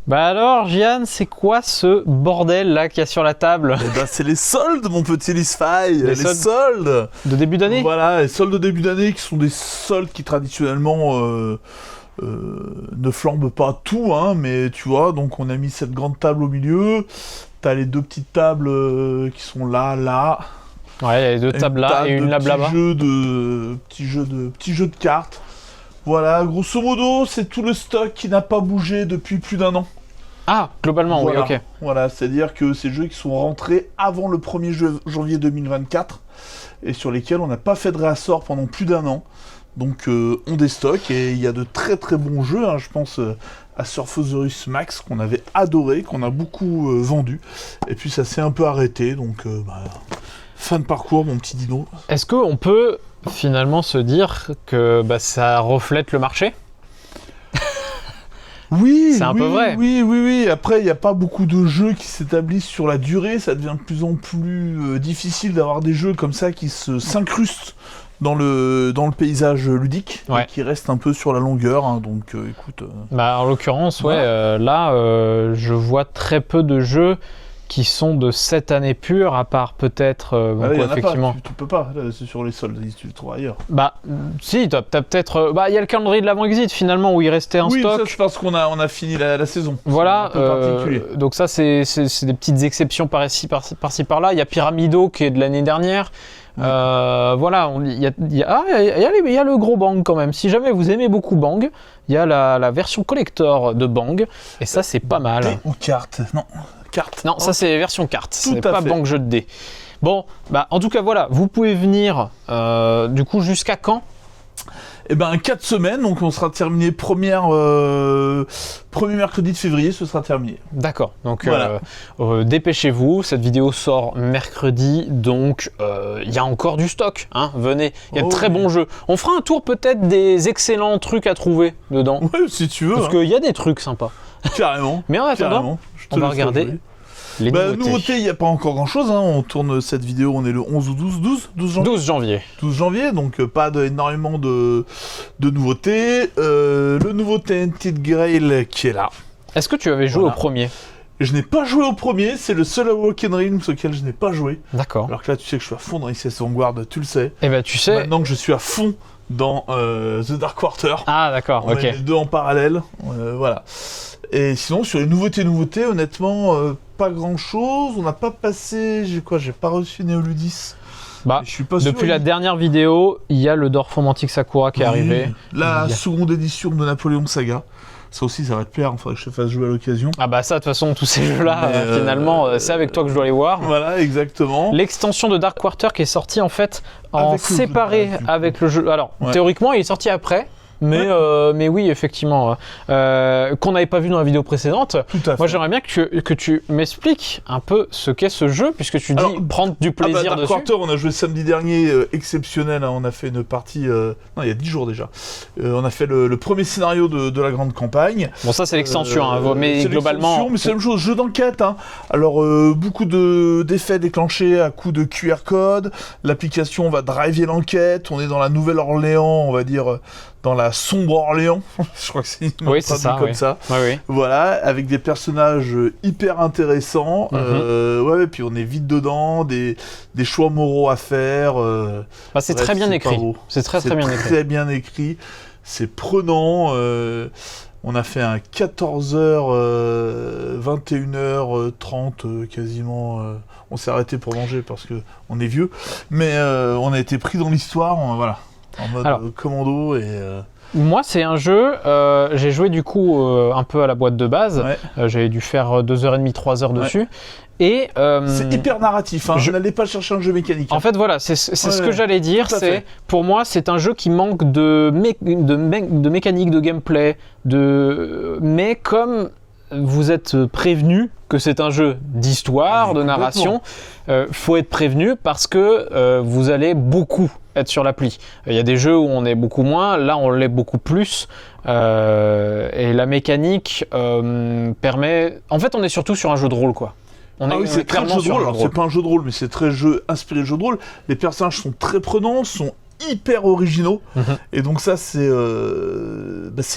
Bah alors, Gian, c'est quoi ce bordel là qu'il y a sur la table? Eh ben, c'est les soldes, mon petit Lisfy. Les soldes de début d'année. Voilà, les soldes de début d'année qui sont des soldes qui traditionnellement ne flambent pas tout, hein, mais tu vois, donc on a mis cette grande table au milieu. T'as les deux petites tables qui sont là. Ouais, il y a les deux tables là et une là-bas. Petit jeu de cartes. Voilà, grosso modo, c'est tout le stock qui n'a pas bougé depuis plus d'1 an. Ah, globalement, voilà. oui, ok. Voilà, c'est-à-dire que ces jeux qui sont rentrés avant le 1er janvier 2024 et sur lesquels on n'a pas fait de réassort pendant plus d'1 an. Donc on déstocke et il y a de très très bons jeux, hein, je pense à Surfosaurus Max qu'on avait adoré, qu'on a beaucoup vendu. Et puis ça s'est un peu arrêté, donc fin de parcours mon petit Dino. Est-ce qu'on peut finalement se dire que ça reflète le marché? Oui, c'est un peu vrai. Oui. Après, il n'y a pas beaucoup de jeux qui s'établissent sur la durée. Ça devient de plus en plus difficile d'avoir des jeux comme ça qui s'incrustent dans le paysage ludique, ouais. Et qui restent un peu sur la longueur. Hein, donc, écoute. En l'occurrence, voilà. Là, je vois très peu de jeux qui sont de cette année pure, à part peut-être... effectivement. Tu peux pas, là, c'est sur les soldes, tu le trouves ailleurs. Si, t'as peut-être... il y a le calendrier de l'avant-exit, finalement, où il restait un stock. Oui, ça, c'est parce qu'on a fini la saison. Voilà, c'est un peu particulier. Donc ça, c'est des petites exceptions par-ci, par-là. Il y a Pyramido, qui est de l'année dernière. Voilà, il y a le gros Bang, quand même. Si jamais vous aimez beaucoup Bang, il y a la version collector de Bang, et ça, c'est pas mal. Dés ou cartes? Non. Carte. Non, ça c'est version carte, c'est pas fait. banque jeu de dés. Bon, en tout cas voilà, vous pouvez venir du coup jusqu'à quand? Eh ben 4 semaines, donc on sera terminé premier mercredi de février, ce sera terminé. D'accord, donc voilà. Dépêchez-vous, cette vidéo sort mercredi, donc il y a encore du stock, hein, venez, il y a de très bons jeux. On fera un tour peut-être des excellents trucs à trouver dedans. Ouais, si tu veux. Parce qu'il y a des trucs sympas. Carrément. Mais en attendant, on va regarder les nouveautés. Il n'y a pas encore grand-chose, hein. On tourne cette vidéo, on est le 11 ou 12 janvier. 12 janvier, donc pas énormément de nouveautés. Le nouveau Tainted Grail qui est là. Est-ce que tu avais joué au premier? Je n'ai pas joué au premier, c'est le seul Awoken Realms auquel je n'ai pas joué. D'accord. Alors que là, tu sais que je suis à fond dans ICS Vanguard, tu le sais. Eh ben, tu sais... Maintenant que je suis à fond dans The Dark Quarter. Ah, d'accord, ok. On est les deux en parallèle, voilà. Et sinon, sur les nouveautés, honnêtement, pas grand-chose. On n'a pas passé... J'ai pas reçu Néoludis. Je suis pas sûr. Depuis la dernière vidéo, il y a le Dorfomantic Sakura qui est arrivé. La seconde édition de Napoléon Saga. Ça aussi, ça va te plaire, il faudrait que je te fasse jouer à l'occasion. Ça, de toute façon, tous ces jeux-là, finalement, c'est avec toi que je dois les voir. Voilà, exactement. L'extension de Dark Quarter qui est sortie, en fait, en séparé avec le jeu. Alors, théoriquement, il est sorti après. Mais oui, effectivement, qu'on n'avait pas vu dans la vidéo précédente. Tout à fait. Moi, j'aimerais bien que tu m'expliques un peu ce qu'est ce jeu, puisque tu dis prendre du plaisir Dark dessus. Quarter, on a joué samedi dernier, exceptionnel. Hein, on a fait une partie, non, il y a 10 jours déjà. On a fait le premier scénario de la grande campagne. Bon, ça c'est l'extension, mais globalement. Mais c'est la même chose, jeu d'enquête. Hein. Alors, beaucoup d'effets déclenchés à coup de QR code. L'application va driver l'enquête. On est dans la Nouvelle-Orléans, on va dire. Dans la sombre Orléans, je crois que c'est ça, comme ça. Oui. Voilà, avec des personnages hyper intéressants. Et puis on est vite dedans, des choix moraux à faire. C'est très bien écrit. C'est très bien écrit. Très bien écrit. C'est prenant. On a fait un 14h, 21h30 quasiment. On s'est arrêté pour manger parce que on est vieux, mais on a été pris dans l'histoire. Voilà. En mode commando et... Moi, c'est un jeu, j'ai joué du coup un peu à la boîte de base, j'avais dû faire 2h30, 3h dessus, et... c'est hyper narratif, hein. Je n'allais pas chercher un jeu mécanique. En fait, voilà, c'est ce que j'allais dire, pour moi, c'est un jeu qui manque de mécanique, de gameplay, mais comme... Vous êtes prévenu que c'est un jeu d'histoire, de narration. Faut être prévenu parce que vous allez beaucoup être sur l'appli. Il y a des jeux où on est beaucoup moins, là on l'est beaucoup plus. Et la mécanique permet... En fait, on est surtout sur un jeu de rôle, quoi. C'est clairement sur un jeu de rôle. C'est pas un jeu de rôle, mais c'est très inspiré de jeu de rôle. Les personnages sont très prenants, sont hyper originaux. Et donc ça, c'est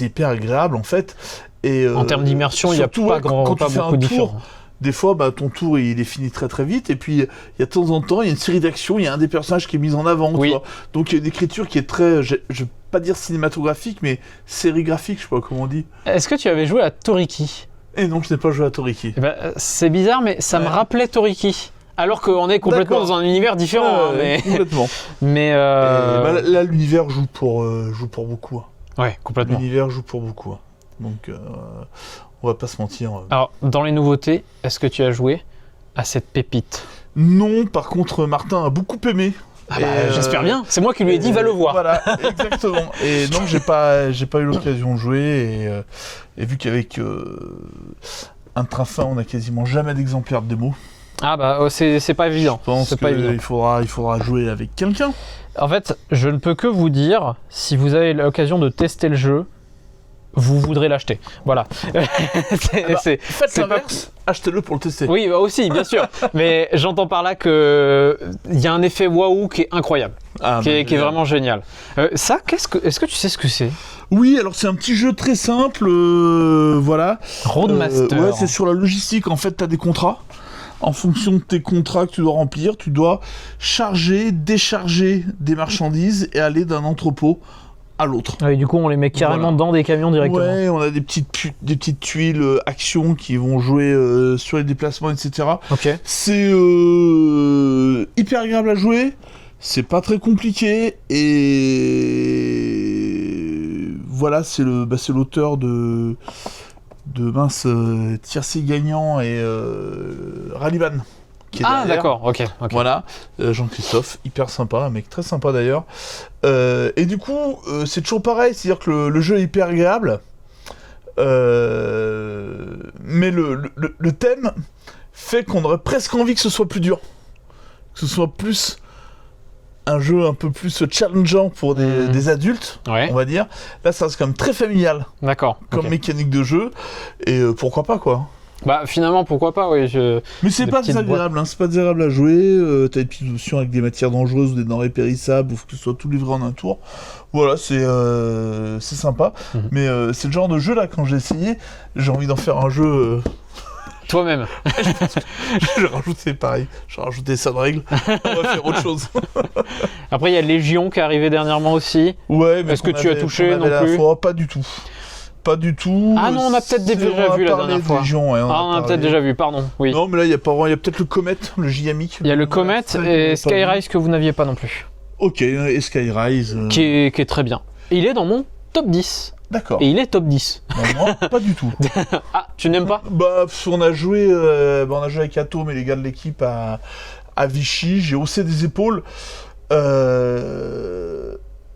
hyper agréable, en fait. Et, en termes d'immersion, il n'y a pas beaucoup de différence. Des fois, ton tour, il est fini très très vite, et puis il y a de temps en temps, il y a une série d'actions, il y a un des personnages qui est mis en avant, tu vois. Donc il y a une écriture qui est très, je vais pas dire cinématographique, mais sérigraphique, je sais pas comment on dit. Est-ce que tu avais joué à Toriki ? Et non, je n'ai pas joué à Toriki. C'est bizarre, mais ça me rappelait Toriki. Alors qu'on est complètement dans un univers différent. Mais... Complètement. mais là, l'univers joue pour beaucoup. Ouais, complètement. L'univers joue pour beaucoup. Donc, on va pas se mentir. Alors, dans les nouveautés, est-ce que tu as joué à cette pépite ? Non, par contre, Martin a beaucoup aimé. J'espère bien. C'est moi qui lui ai dit, va le voir. Voilà, exactement. Et non, j'ai pas eu l'occasion de jouer. Et vu qu'avec un Trafin, on a quasiment jamais d'exemplaires de démo. C'est pas évident. Je pense qu'il faudra jouer avec quelqu'un. En fait, je ne peux que vous dire, si vous avez l'occasion de tester le jeu, vous voudrez l'acheter. Voilà. Faites l'inverse, achetez-le pour le tester. Oui, aussi, bien sûr. Mais j'entends par là qu'il y a un effet waouh qui est incroyable, qui est vraiment génial. Ça, est-ce que tu sais ce que c'est ? Oui, alors c'est un petit jeu très simple, voilà. Roadmaster. Ouais, c'est sur la logistique. En fait, tu as des contrats. En fonction de tes contrats que tu dois remplir, tu dois charger, décharger des marchandises et aller d'un entrepôt à l'autre. Et du coup, on les met carrément dans des camions directement. Ouais, on a des petites tuiles actions qui vont jouer sur les déplacements, etc. Okay. C'est hyper agréable à jouer, c'est pas très compliqué, et voilà, c'est l'auteur de Tiercé Gagnant et Rallyman. D'accord, ok. Voilà, Jean-Christophe, hyper sympa, un mec très sympa d'ailleurs. Et du coup, c'est toujours pareil, c'est-à-dire que le jeu est hyper agréable, mais le thème fait qu'on aurait presque envie que ce soit plus dur, que ce soit plus un jeu un peu plus challengeant pour des adultes, on va dire. Là, ça reste quand même très familial. D'accord. Comme mécanique de jeu, et pourquoi pas, quoi. Finalement, pourquoi pas, oui. Mais c'est pas désagréable, c'est pas désagréable à jouer. T'as des petites options avec des matières dangereuses ou des denrées périssables, ou que ce soit tout livré en un tour. Voilà, c'est sympa. Mais c'est le genre de jeu, là, quand j'ai essayé, j'ai envie d'en faire un jeu... Toi-même. J'ai rajouté ça de règle. On va faire autre chose. Après, il y a Légion qui est arrivé dernièrement aussi. Ouais, mais est-ce que tu as touché non plus ? Pas du tout. Pas du tout. Ah non, on a peut-être déjà vu la dernière fois. Légion, ouais, on a peut-être déjà vu, pardon. Oui. Non, mais là, il y a peut-être le Comet, le JMI. Il y a le Comet et Skyrise que vous n'aviez pas non plus. Ok, et Skyrise. Qui est très bien. Et il est dans mon top 10. D'accord. Et il est top 10. Moi, pas du tout. Ah, tu n'aimes pas ? On a joué avec Atom et les gars de l'équipe à Vichy. J'ai haussé des épaules.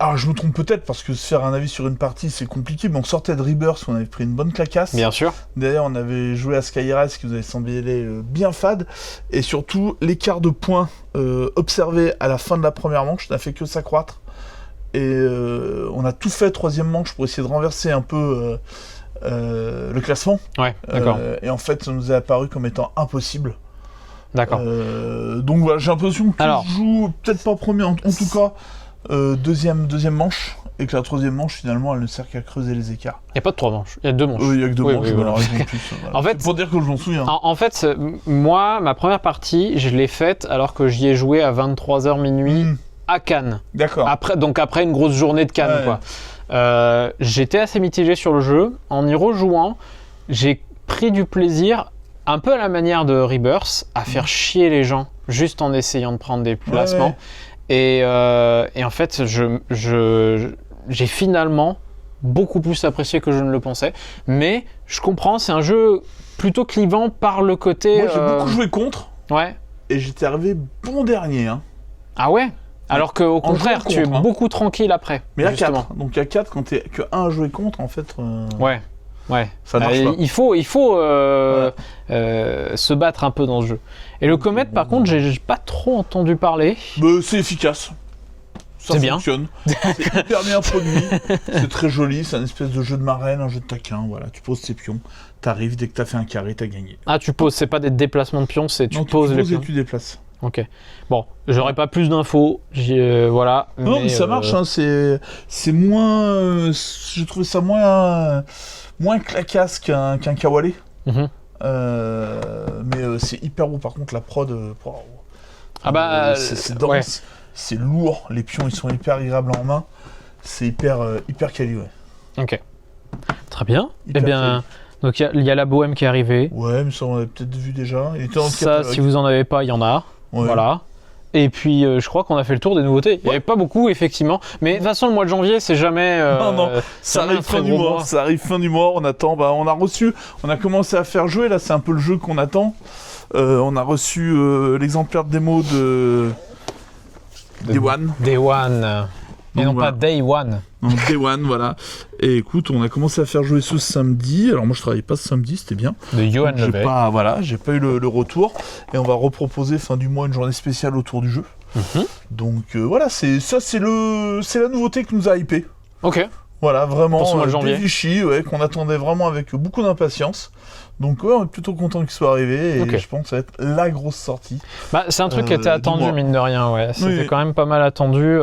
Alors, je me trompe peut-être, parce que se faire un avis sur une partie, c'est compliqué, mais on sortait de Rebirth, on avait pris une bonne clacasse. Bien sûr. D'ailleurs, on avait joué à Skyrise, qui nous avait semblé bien fade, et surtout, l'écart de points observé à la fin de la première manche n'a fait que s'accroître. Et on a tout fait troisième manche pour essayer de renverser un peu le classement. Ouais, d'accord. Et en fait, ça nous est apparu comme étant impossible. D'accord. Donc voilà, j'ai l'impression que je joue peut-être pas premier, en tout cas deuxième manche, et que la troisième manche, finalement, elle ne sert qu'à creuser les écarts. Il n'y a pas de 3 manches, il y a 2 manches. Il n'y a que 2 manches, voilà. En fait, c'est pour dire que je m'en souviens. En fait, moi, ma première partie, je l'ai faite alors que j'y ai joué à 23h minuit à Cannes. D'accord. Après une grosse journée de Cannes, quoi. J'étais assez mitigé sur le jeu. En y rejouant, j'ai pris du plaisir, un peu à la manière de Rebirth, à faire chier les gens, juste en essayant de prendre des placements. Et en fait, j'ai finalement beaucoup plus apprécié que je ne le pensais. Mais je comprends, c'est un jeu plutôt clivant par le côté... Moi, j'ai beaucoup joué contre. Ouais. Et j'étais arrivé bon dernier. Hein. Ah ouais ? Alors qu'au contraire, tu es beaucoup tranquille après. Mais à 4. Donc à 4, quand t'es que 1 à jouer contre, en fait... Ouais. Ça marche pas. Il faut se battre un peu dans ce jeu. Et le Comet, par contre, j'ai pas trop entendu parler. C'est efficace. Ça fonctionne. C'est hyper bien produit. C'est très joli. C'est un espèce de jeu de marraine, un jeu de taquin. Voilà, tu poses tes pions. T'arrives, dès que t'as fait un carré, t'as gagné. Ah, tu poses, c'est pas des déplacements de pions, c'est tu poses les pions. Et tu déplaces. Ok. Bon, j'aurais pas plus d'infos. Voilà. Non, mais ça marche. Hein, c'est moins. J'ai trouvé ça moins clacasse qu'un Kawale. Mhm. Mais c'est hyper beau. Par contre, la prod. C'est dense. Ouais. C'est lourd. Les pions, ils sont hyper agréables en main. C'est hyper quali, ouais. Ok. Très bien. Hyper Eh bien, donc il y a la Bohème qui est arrivée. Ouais, mais ça, on l'avait peut-être vu déjà. Il était dans le Ça, catalogue. si vous en avez pas, il y en a. Ouais. Voilà. Et puis, je crois qu'on a fait le tour des nouveautés. Il n'y avait pas beaucoup, effectivement. Mais de toute façon, le mois de janvier, c'est jamais. Non, ça jamais arrive un très fin du gros mois. Ça arrive fin du mois. On attend. On a commencé à faire jouer. Là, c'est un peu le jeu qu'on attend. On a reçu l'exemplaire de démo de Day One. Day One. Et non voilà. pas Day One. Non, Day One, voilà. Et écoute, on a commencé à faire jouer ce samedi. Alors moi, je travaillais pas ce samedi, c'était bien. De Johan J'ai Levet. pas eu le retour. Et on va reproposer fin du mois une journée spéciale autour du jeu. Mhm. Donc voilà, c'est la nouveauté qui nous a hypé. Ok. Voilà, vraiment. Pour ce mois de janvier. Des Vichy, ouais, qu'on attendait vraiment avec beaucoup d'impatience. Donc ouais, on est plutôt content qu'il soit arrivé. Et Ok. je pense que ça va être la grosse sortie. Bah, c'est un truc qui était attendu, dis-moi. mine de rien. Ouais. C'était Oui. quand même pas mal attendu.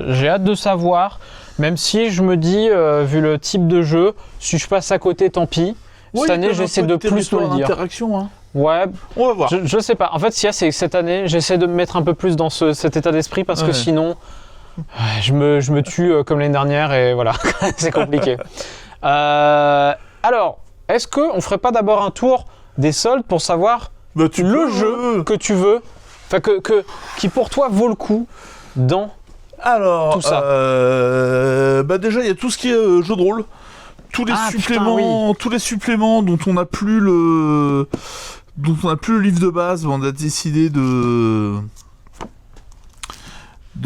J'ai hâte de savoir. Même si je me dis, vu le type de jeu, si je passe à côté, tant pis. Cette année, j'essaie de plus me le dire. Interaction, hein. Ouais, On va voir. je sais pas. En fait, c'est que cette année, j'essaie de me mettre un peu plus dans cet état d'esprit parce que Ouais. sinon, je me tue comme l'année dernière et voilà, c'est compliqué. Alors, est-ce qu'on ferait pas d'abord un tour des soldes pour savoir Bah, tu le peux. jeu que tu veux, enfin qui pour toi vaut le coup dans Alors, tout ça. Bah déjà, il y a tout ce qui est jeu de rôle. Tous les suppléments dont on n'a plus le livre de base, on a décidé de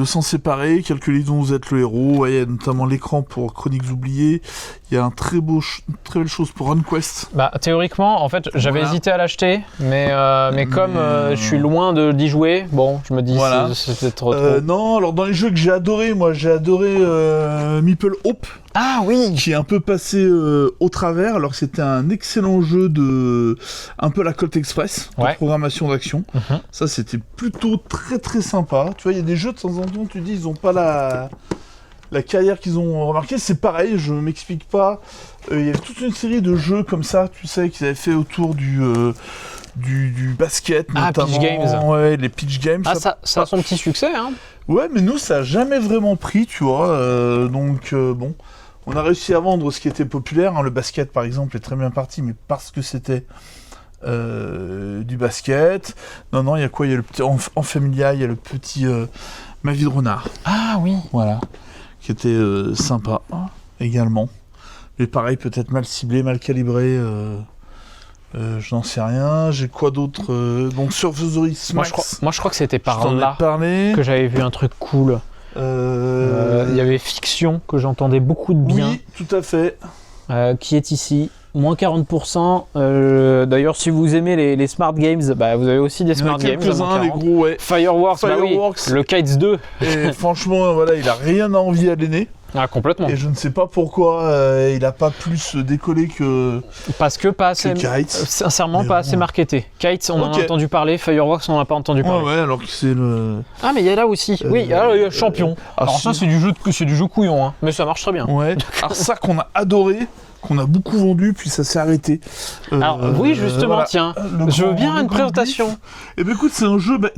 s'en séparer. Quelques livres dont vous êtes le héros. Ouais, il y a notamment l'écran pour Chroniques oubliées. Il y a très belle chose pour RunQuest. Bah, théoriquement, en fait, j'avais Voilà. hésité à l'acheter, mais comme je suis loin d'y jouer, bon, je me dis Voilà. c'est peut-être trop. Non, alors dans les jeux que j'ai adoré, moi j'ai adoré Meeple Hope, Ah oui. qui est un peu passé au travers, alors que c'était un excellent jeu de un peu la Colt Express, de Ouais. programmation d'action. Mhm. Ça c'était plutôt très très sympa. Tu vois, il y a des jeux de temps en temps, tu dis ils ont pas la carrière qu'ils ont remarqué. C'est pareil, je m'explique pas. Il y avait toute une série de jeux comme ça, tu sais, qu'ils avaient fait autour du basket, Ah, notamment. Pitch Games. Ouais, les Pitch Games. Ah, ça a son petit succès, hein. Ouais, mais nous, ça a jamais vraiment pris, tu vois. Donc, bon, on a réussi à vendre ce qui était populaire. Hein. Le basket, par exemple, est très bien parti, mais parce que c'était du basket. Non, il y a quoi? Il y a le petit en Familia, il y a le petit Ma vie de renard. Ah oui. Voilà. Qui était sympa également. Mais pareil, peut-être mal ciblé, mal calibré. Je n'en sais rien. J'ai quoi d'autre? Donc, Survisory Moi, Smacks. je crois que c'était je par t'en ai là parlé. que j'avais vu un truc cool. Il y avait Fiction, que j'entendais beaucoup de bien, Oui, tout à fait. qui est ici. Moins 40%. D'ailleurs, si vous aimez les Smart Games, bah, vous avez aussi des Il y en Smart a Games. à quelques-uns, moins les 40. gros, ouais. Fireworks, bah oui. Fireworks. Le Kites 2. Et franchement, voilà, il a rien à envier à l'aîné. Ah, complètement. Et je ne sais pas pourquoi il a pas plus décollé que Parce que pas assez. Kites. Sincèrement, Mais pas bon. assez marketé. Kites, on en Ok. a entendu parler. Fireworks, on n'en a pas entendu Ouais, parler. ouais, alors que c'est le. Ah, mais il y a là aussi. Oui, alors il y a Champion. Alors ça, c'est du jeu couillon, hein. Mais ça marche très bien. Ouais. Alors ça qu'on a adoré, qu'on a beaucoup vendu, puis ça s'est arrêté. Alors oui, justement, voilà. tiens. Le Je veux grand- bien le une grand présentation. glyphe. Eh ben écoute, c'est un jeu. Bah,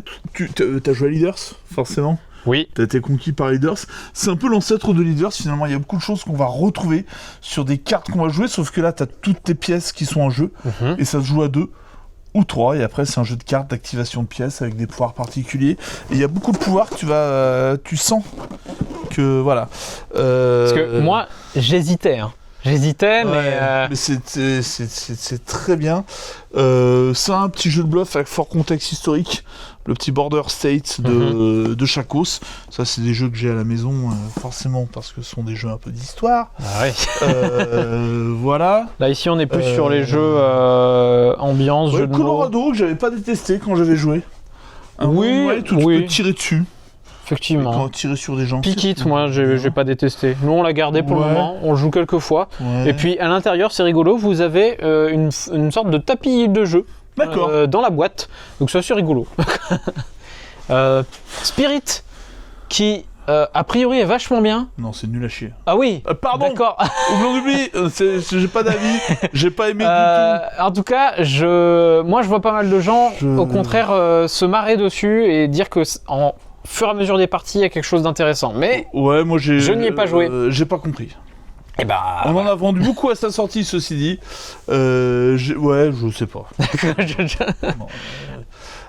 t'as joué à Leaders, forcément. Oui. T'as été conquis par Leaders. C'est un peu l'ancêtre de Leaders, finalement. Il y a beaucoup de choses qu'on va retrouver sur des cartes qu'on va jouer, sauf que là, t'as toutes tes pièces qui sont en jeu, Mhm. et ça se joue à 2 ou 3, et après, c'est un jeu de cartes d'activation de pièces avec des pouvoirs particuliers. Et il y a beaucoup de pouvoirs que tu sens que, voilà. Parce que moi, j'hésitais. Hein. J'hésitais, mais... mais c'est très bien. C'est un petit jeu de bluff avec fort contexte historique. Le petit Border State de Chacos. Ça, c'est des jeux que j'ai à la maison, forcément, parce que ce sont des jeux un peu d'histoire. Ah oui. Voilà. Là, ici, on est plus sur les jeux ambiance, Ouais, jeux de mots. Colorado, que j'avais pas détesté quand j'avais joué. Un Oui, one-way où tu oui. peux tirer dessus. Effectivement. Quand tirer sur des gens. Pick-it, c'est moi, bien. j'ai pas détesté. Nous, on l'a gardé pour le Ouais. moment. On le joue quelques fois. Ouais. Et puis, à l'intérieur, c'est rigolo. Vous avez une sorte de tapis de jeu D'accord. dans la boîte. Donc, ça, c'est rigolo. Spirit, qui a priori est vachement bien. Non, c'est nul à chier. Ah oui, pardon. d'accord. On oublie, j'ai pas d'avis, j'ai pas aimé du tout. En tout cas, moi je vois pas mal de gens, au contraire, se marrer dessus et dire que en fur et à mesure des parties, il y a quelque chose d'intéressant. Mais ouais, moi je n'y ai pas joué. J'ai pas compris. Et bah, on en a vendu beaucoup à sa sortie, ceci dit. Ouais, je sais pas. Non,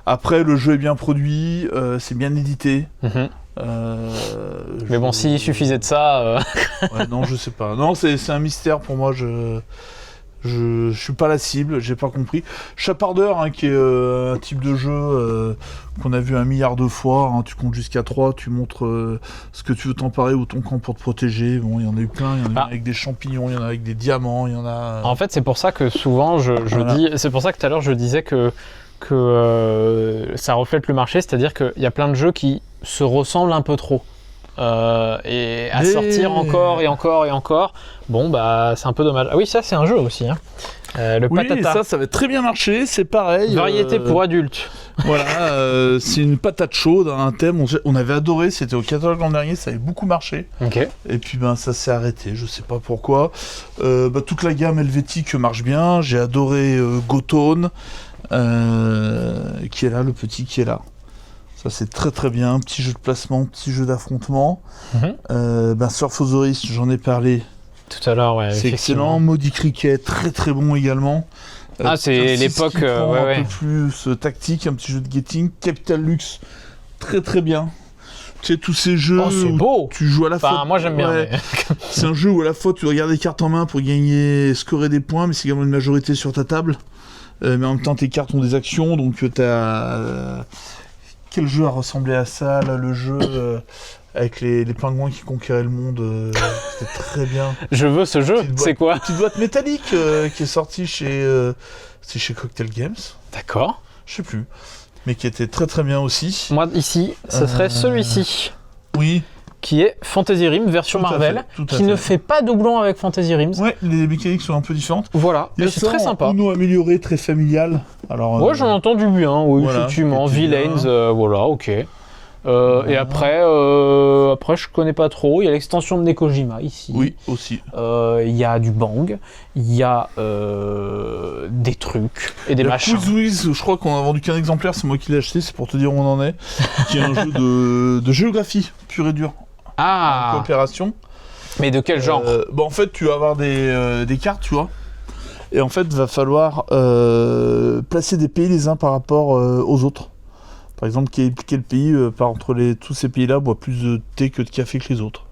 après, le jeu est bien produit, c'est bien édité. Mais bon, s'il suffisait de ça... Ouais, non, je sais pas. Non, c'est un mystère pour moi, je suis pas la cible, j'ai pas compris. Chaparder, hein, qui est un type de jeu qu'on a vu 1 milliard de fois, hein, tu comptes jusqu'à 3, tu montres ce que tu veux t'emparer ou ton camp pour te protéger. Bon, il y en a eu plein, il y en a avec des champignons, il y en a avec des diamants, il y en a... En fait, c'est pour ça que souvent, dis... C'est pour ça que tout à l'heure, je disais que ça reflète le marché, c'est-à-dire qu'il y a plein de jeux qui se ressemblent un peu trop. Et à sortir encore et encore et encore, bon bah c'est un peu dommage. Ah oui, ça c'est un jeu aussi, hein. Le Patata. Ça va très bien marcher, c'est pareil. Variété pour adultes. Voilà, c'est une patate chaude, un thème, on avait adoré, c'était au catalogue l'an dernier, ça avait beaucoup marché. Okay. Et puis ben ça s'est arrêté, je sais pas pourquoi. Toute la gamme helvétique marche bien, j'ai adoré Gotone, qui est là, le petit qui est là. Ça c'est très très bien, petit jeu de placement, petit jeu d'affrontement. Surf of the Risk, j'en ai parlé tout à l'heure, ouais. C'est excellent. Maudit Cricket, très très bon également. C'est l'époque un peu plus tactique, un petit jeu de getting. Capital Lux, très très bien. Tu sais, tous ces jeux c'est beau. Tu joues à la fois. Moi j'aime bien. Ouais. Mais... c'est un jeu où à la fois tu regardes les cartes en main pour gagner, scorer des points, mais c'est également une majorité sur ta table. Mais en même temps, tes cartes ont des actions, donc t'as. Quel jeu a ressemblé à ça, là, le jeu avec les pingouins qui conquéraient le monde, c'était très bien. Je veux ce jeu, c'est quoi? Petite boîte métallique qui est sortie chez Cocktail Games. D'accord. Je sais plus, mais qui était très très bien aussi. Moi ici, ce serait celui-ci. Oui. Qui est Fantasy Realms version Marvel, qui ne fait pas doublon avec Fantasy Realms. Ouais, les mécaniques sont un peu différentes. Voilà, mais c'est très sympa. Uno amélioré, très familial. Alors, ouais, j'en entends du bien, oui, voilà, effectivement. Villains, voilà, ok. Et après, je connais pas trop. Il y a l'extension de Nekojima ici. Oui, aussi. Il y a du Bang, il y a des trucs et des machins. Quiz, je crois qu'on a vendu qu'un exemplaire, c'est moi qui l'ai acheté, c'est pour te dire où on en est. Qui est un jeu de géographie pure et dure. Ah. En coopération. Mais de quel genre? En fait, tu vas avoir des cartes, tu vois. Et en fait, il va falloir placer des pays les uns par rapport aux autres. Par exemple, quel pays, entre tous ces pays-là, boit plus de thé que de café que les autres.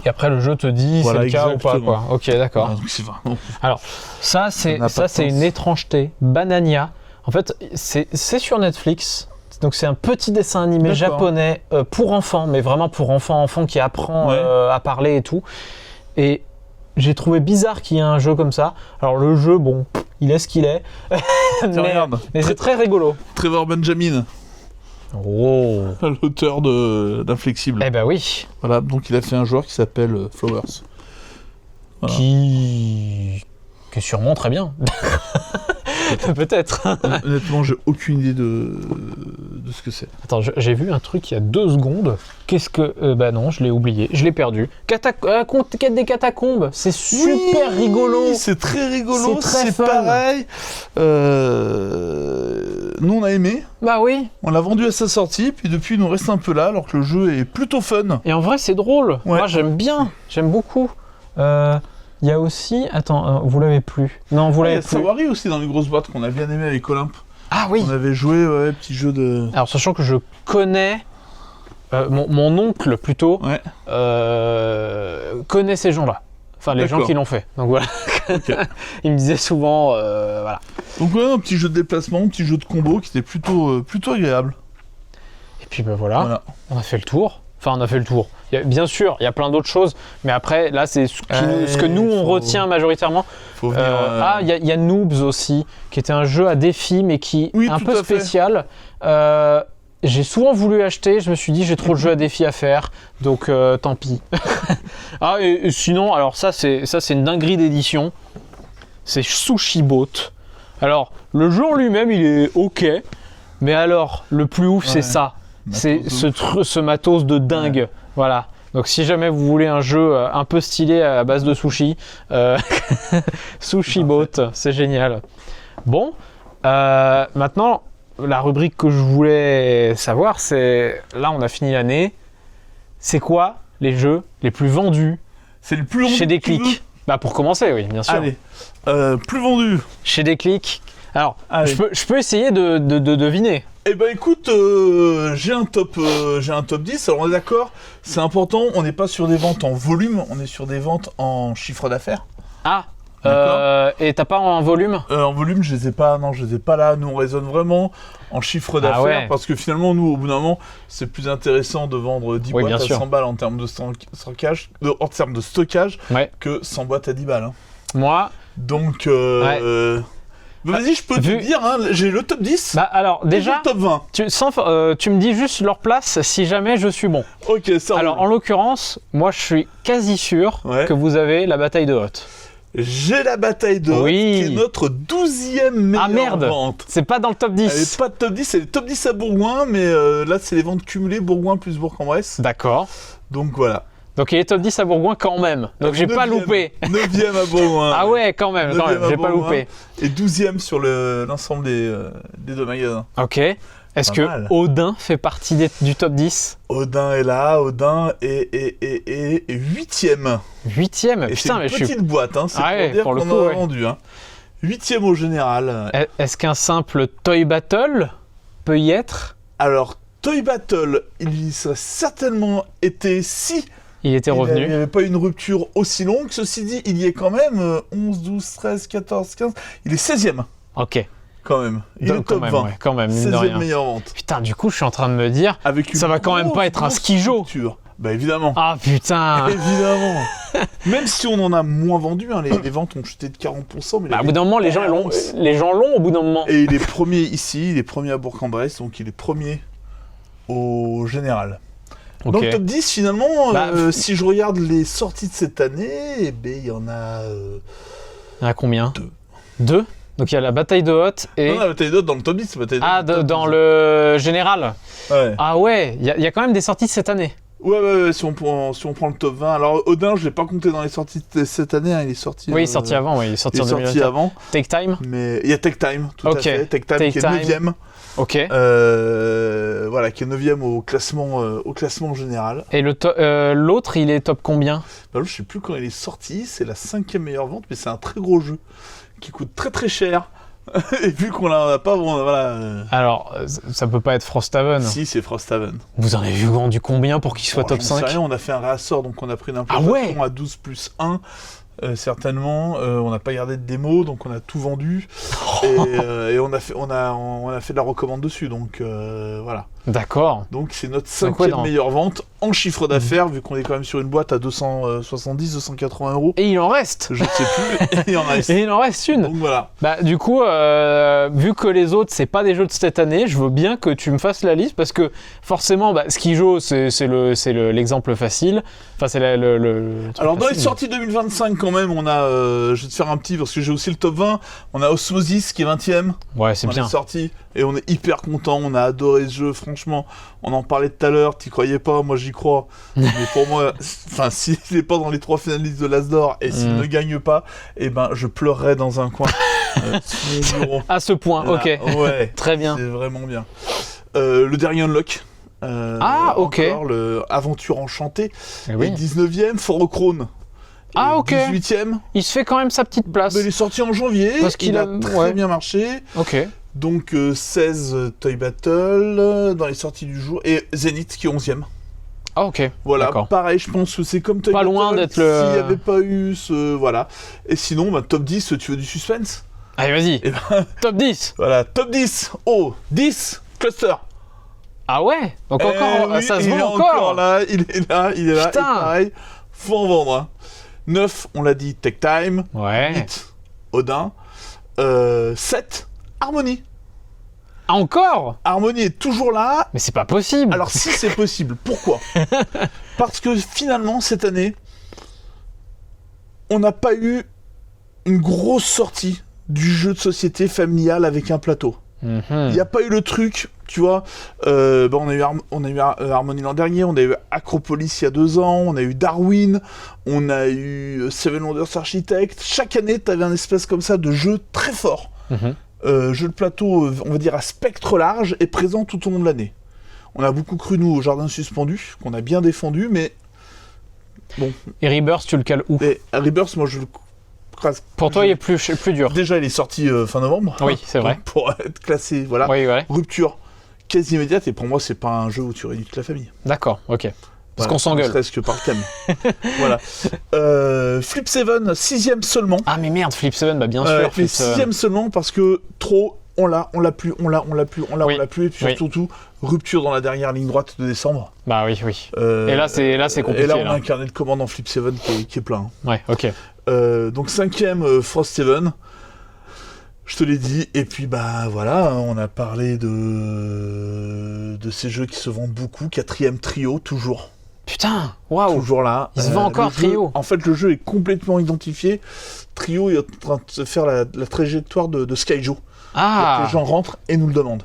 Et après, le jeu te dit voilà, c'est le cas ou pas, quoi. Ok, d'accord. Ah, donc c'est vraiment... Alors, ça c'est une étrangeté. Banania. En fait, c'est sur Netflix. Donc c'est un petit dessin animé japonais pour enfants, mais vraiment pour enfant qui apprend à parler et tout. Et j'ai trouvé bizarre qu'il y ait un jeu comme ça. Alors le jeu, bon, il est ce qu'il est. mais c'est très rigolo. Trevor Benjamin. Oh. L'auteur d'Inflexible. Eh ben oui. Voilà, donc il a fait un joueur qui s'appelle Flowers. Voilà. Qui est sûrement très bien. Peut-être. Honnêtement, j'ai aucune idée de ce que c'est. Attends, j'ai vu un truc il y a 2 secondes. Qu'est-ce que... bah non, je l'ai oublié. Je l'ai perdu. Quête des catacombes. C'est super rigolo. C'est très rigolo. C'est très pareil. Nous, on a aimé. Bah oui. On l'a vendu à sa sortie, puis depuis, il nous reste un peu là, alors que le jeu est plutôt fun. Et en vrai, c'est drôle. Ouais. Moi, j'aime bien. J'aime beaucoup. Il y a aussi... Attends, vous l'avez plus. Non, vous l'avez plus. Il y a Sawari aussi dans les grosses boîtes qu'on a bien aimé avec Olympe. Ah oui. On avait joué, petit jeu de... Alors, sachant que je connais... mon oncle, plutôt, connaît ces gens-là. Enfin, les gens qui l'ont fait. Donc voilà. Okay. Il me disait souvent... voilà. Donc un petit jeu de déplacement, un petit jeu de combo qui était plutôt agréable. Et puis ben voilà, on a fait le tour. Enfin, on a fait le tour. Bien sûr, il y a plein d'autres choses, mais après, là, c'est ce que nous, on retient majoritairement. Il y a Noobs aussi, qui était un jeu à défi, mais qui est un peu spécial. J'ai souvent voulu acheter, je me suis dit, j'ai trop de jeux à défi à faire, donc tant pis. Et sinon, alors ça, c'est une dinguerie d'édition. C'est Sushi Boat. Alors, le jeu en lui-même, il est ok, mais alors, le plus ouf, c'est ça. C'est ce matos de dingue. Ouais. Voilà. Donc si jamais vous voulez un jeu un peu stylé à base de sushi, Sushi Boat, c'est génial. Bon, maintenant, la rubrique que je voulais savoir, c'est... Là, on a fini l'année. C'est quoi les jeux les plus vendus chez Déclic? Bah pour commencer, oui, bien sûr. Allez, plus vendus chez Déclic. Alors, je peux essayer de deviner. Eh ben écoute, j'ai un top 10, alors on est d'accord, c'est important, on n'est pas sur des ventes en volume, on est sur des ventes en chiffre d'affaires. Ah, et t'as pas en volume? En volume, je les ai pas là, nous on raisonne vraiment en chiffre d'affaires, parce que finalement, nous, au bout d'un moment, c'est plus intéressant de vendre 10 boîtes à 100 balles en termes de stockage, que 100 boîtes à 10 balles. Hein. Moi... Donc, vas-y, je peux te dire, hein, j'ai le top 10. Bah alors déjà, le top 20. Tu me dis juste leur place si jamais je suis bon. Ok, ça. Alors en l'occurrence, moi je suis quasi sûr que vous avez la bataille de Hoth. J'ai la bataille de Hoth, qui est notre 12e meilleure vente. C'est pas dans le top 10. Elle est pas de top 10, c'est le top 10 à Bourgoin, mais là c'est les ventes cumulées Bourgoin plus Bourg-en-Bresse. D'accord. Donc voilà. Donc il est top 10 à Bourgoin quand même. Donc j'ai pas loupé. 9e à Bourgoin. Ah ouais, quand même, j'ai pas loupé. Et 12e sur l'ensemble des deux magasins. Ok. Est-ce que Odin fait partie du top 10? Odin est là, Odin est 8e. 8e? Putain, mais je suis... C'est une petite boîte, hein. C'est pour dire qu'on a vendu. Hein. 8e au général. Est-ce qu'un simple Toy Battle peut y être? Alors, Toy Battle, il y serait certainement été si... Il était revenu. Il n'y avait pas une rupture aussi longue. Ceci dit, il y est quand même 11, 12, 13, 14, 15. Il est 16e. Ok. Quand même. Il est top 20. Ouais, quand même, 16e meilleure vente. Putain, du coup, je suis en train de me dire, ça va quand même pas être un Skijo. Bah évidemment. Ah putain. Évidemment. Même si on en a moins vendu, hein, les ventes ont chuté de 40%. Mais au bout d'un moment, les gens l'ont au bout d'un moment. Et il est premier ici, il est premier à Bourg-en-Bresse, donc il est premier au général. Okay. Dans le top 10, finalement, si je regarde les sorties de cette année, il y en a... Il y en a combien? 2. Donc il y a la bataille de Hoth et... Non, la bataille de Hoth dans le top 10. Dans le général. Ouais. Ah ouais, il y a quand même des sorties cette année. Ouais, si on prend le top 20. Alors Odin, je l'ai pas compté dans les sorties de cette année, hein, il est sorti... Oui, il est sorti avant, il est sorti en 2024. Avant. Take Time. Mais il y a Take Time, tout à fait. Take Time qui est 9e. Ok. Voilà, qui est 9e au classement général. Et l'autre, il est top combien? Je sais plus quand il est sorti, c'est la 5e meilleure vente, mais c'est un très gros jeu qui coûte très très cher. Et vu qu'on l'a pas, voilà. Alors, ça peut pas être Frosthaven. Si, c'est Frosthaven. Vous en avez vendu combien pour qu'il soit top 5? Rien, on a fait un réassort, donc on a pris l'implantation à 12 plus 1. Certainement, on n'a pas gardé de démo, donc on a tout vendu et on a fait de la recommande dessus, donc voilà. D'accord. Donc c'est notre 5e meilleure vente en chiffre d'affaires, vu qu'on est quand même sur une boîte à 270, 280 €. Et il en reste. Je ne sais plus. Et il en reste. Et il en reste une. Donc voilà. Du coup, vu que les autres c'est pas des jeux de cette année, je veux bien que tu me fasses la liste parce que forcément, Skijo c'est l'exemple facile. Enfin c'est Alors dans les sorties 2025 quand même, on a, je vais te faire un petit parce que j'ai aussi le top 20. On a Osmosis qui est 20e. Ouais, c'est bien. On est sorti et on est hyper content. On a adoré ce jeu. Franchement, on en parlait tout à l'heure. T'y croyais pas, moi j'y crois. Mais pour moi, s'il n'est pas dans les 3 finalistes de l'Asdor et s'il ne gagne pas, je pleurerais dans un coin. Sur mon bureau. À ce point, là, ok. Ouais. Très bien. C'est vraiment bien. Le dernier Unlock. Ok. Encore le Aventure Enchantée. Et 19e, For a Crown. Ah ok. 18e. Il se fait quand même sa petite place. Mais il est sorti en janvier. Parce qu'il a très bien marché. Ok. Donc 16 Toy Battle dans les sorties du jour. Et Zenith qui est 11e. Ah ok. Voilà, pareil, je pense que c'est comme Toy Pas Battle. Loin d'être s'il n'y avait pas eu ce... Voilà. Et sinon, top 10, tu veux du suspense? Allez, vas-y. Top 10. Voilà, top 10. 10 Cluster. Ah ouais. Donc encore, ça se vend encore là, il est là. Putain. Et pareil, faut en vendre. Hein. 9, on l'a dit, Take Time. Ouais. 8, Odin. 7, Harmony. Encore? Harmony est toujours là. Mais c'est pas possible. Alors si c'est possible, pourquoi? Parce que finalement, cette année, on n'a pas eu une grosse sortie du jeu de société familial avec un plateau. Il n'y a pas eu le truc, tu vois. On a eu Harmony l'an dernier, on a eu Acropolis il y a 2 ans, on a eu Darwin, on a eu Seven Wonders Architect. Chaque année, tu avais un espèce comme ça de jeu très fort. Jeu de plateau, on va dire à spectre large, et présent tout au long de l'année. On a beaucoup cru, nous, au Jardin Suspendu, qu'on a bien défendu, mais bon. Et Rebirth, tu le cales où? Et Rebirth, moi, je le... Pour toi, il est plus dur. Déjà, il est sorti fin novembre. Oui, c'est vrai. Pour être classé, voilà. Oui, ouais. Rupture quasi immédiate, et pour moi, c'est pas un jeu où tu réduis toute la famille. D'accord, ok. Parce Voilà, qu'on s'engueule. Ne serait-ce que par le thème. Voilà. Flip 7, 6ème seulement. Ah, mais merde, Flip 7, bah bien sûr. Mais 6ème seulement parce que trop, on l'a plus, Oui. on l'a plus, et puis surtout, rupture dans la dernière ligne droite de décembre. Bah oui. Et là, c'est compliqué. Et là, on a un carnet de commandes en Flip 7 qui est plein. Ouais, ok. Donc 5ème, Frost 7. Je te l'ai dit, et puis bah voilà, on a parlé de ces jeux qui se vendent beaucoup. 4ème, Trio, toujours. Putain, waouh. Toujours là. Il se vend encore, Trio. En fait, le jeu est complètement identifié. Trio est en train de se faire la trajectoire de Skyjo. Ah. Les gens rentrent et nous le demandent.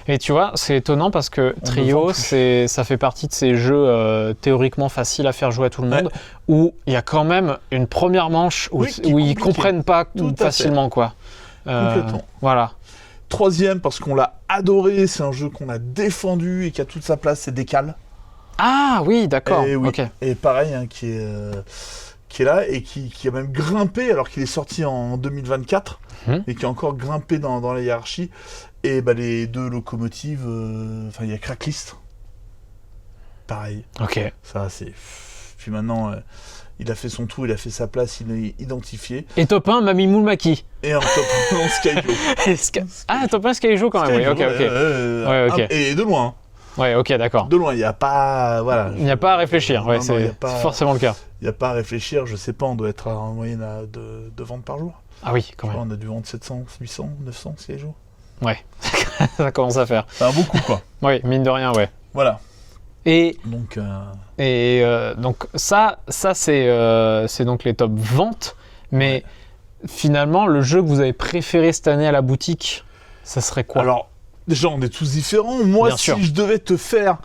Et tu vois, c'est étonnant parce que Trio, ça fait partie de ces jeux théoriquement faciles à faire jouer à tout le monde, où il y a quand même une première manche où ils comprennent pas facilement, quoi. Complètement. Voilà. 3ème, parce qu'on l'a adoré, c'est un jeu qu'on a défendu et qui a toute sa place, c'est Décal. Ah oui, d'accord. Et, oui. Ok. Et pareil, hein, qui est là et qui a même grimpé alors qu'il est sorti en 2024 et qui a encore grimpé dans la hiérarchie. Et bah, les 2 locomotives, il y a Cracklist. Pareil. Ok. Ça, c'est... Puis maintenant, il a fait son trou, il a fait sa place, il est identifié. Et top 1, Mamie Moulmaki. Et en top 1, Skyjo. Top 1, Skyjo quand même, Skyjo, oui, ok. ok. Et de loin. Ouais, ok, d'accord. De loin, il n'y a pas... Voilà. Il n'y a pas à réfléchir, c'est forcément le cas. Il n'y a pas à réfléchir, je sais pas, on doit être en moyenne de ventes par jour. Ah oui, quand même. On a dû vendre 700, 800, 900 Skyjo. Ouais, ça commence à faire. C'est beaucoup, quoi. Oui, mine de rien, ouais. Voilà. Et donc, ça c'est donc les top ventes, mais finalement, le jeu que vous avez préféré cette année à la boutique, ça serait quoi? Alors, déjà, on est tous différents. Moi, Bien sûr. Je devais te faire...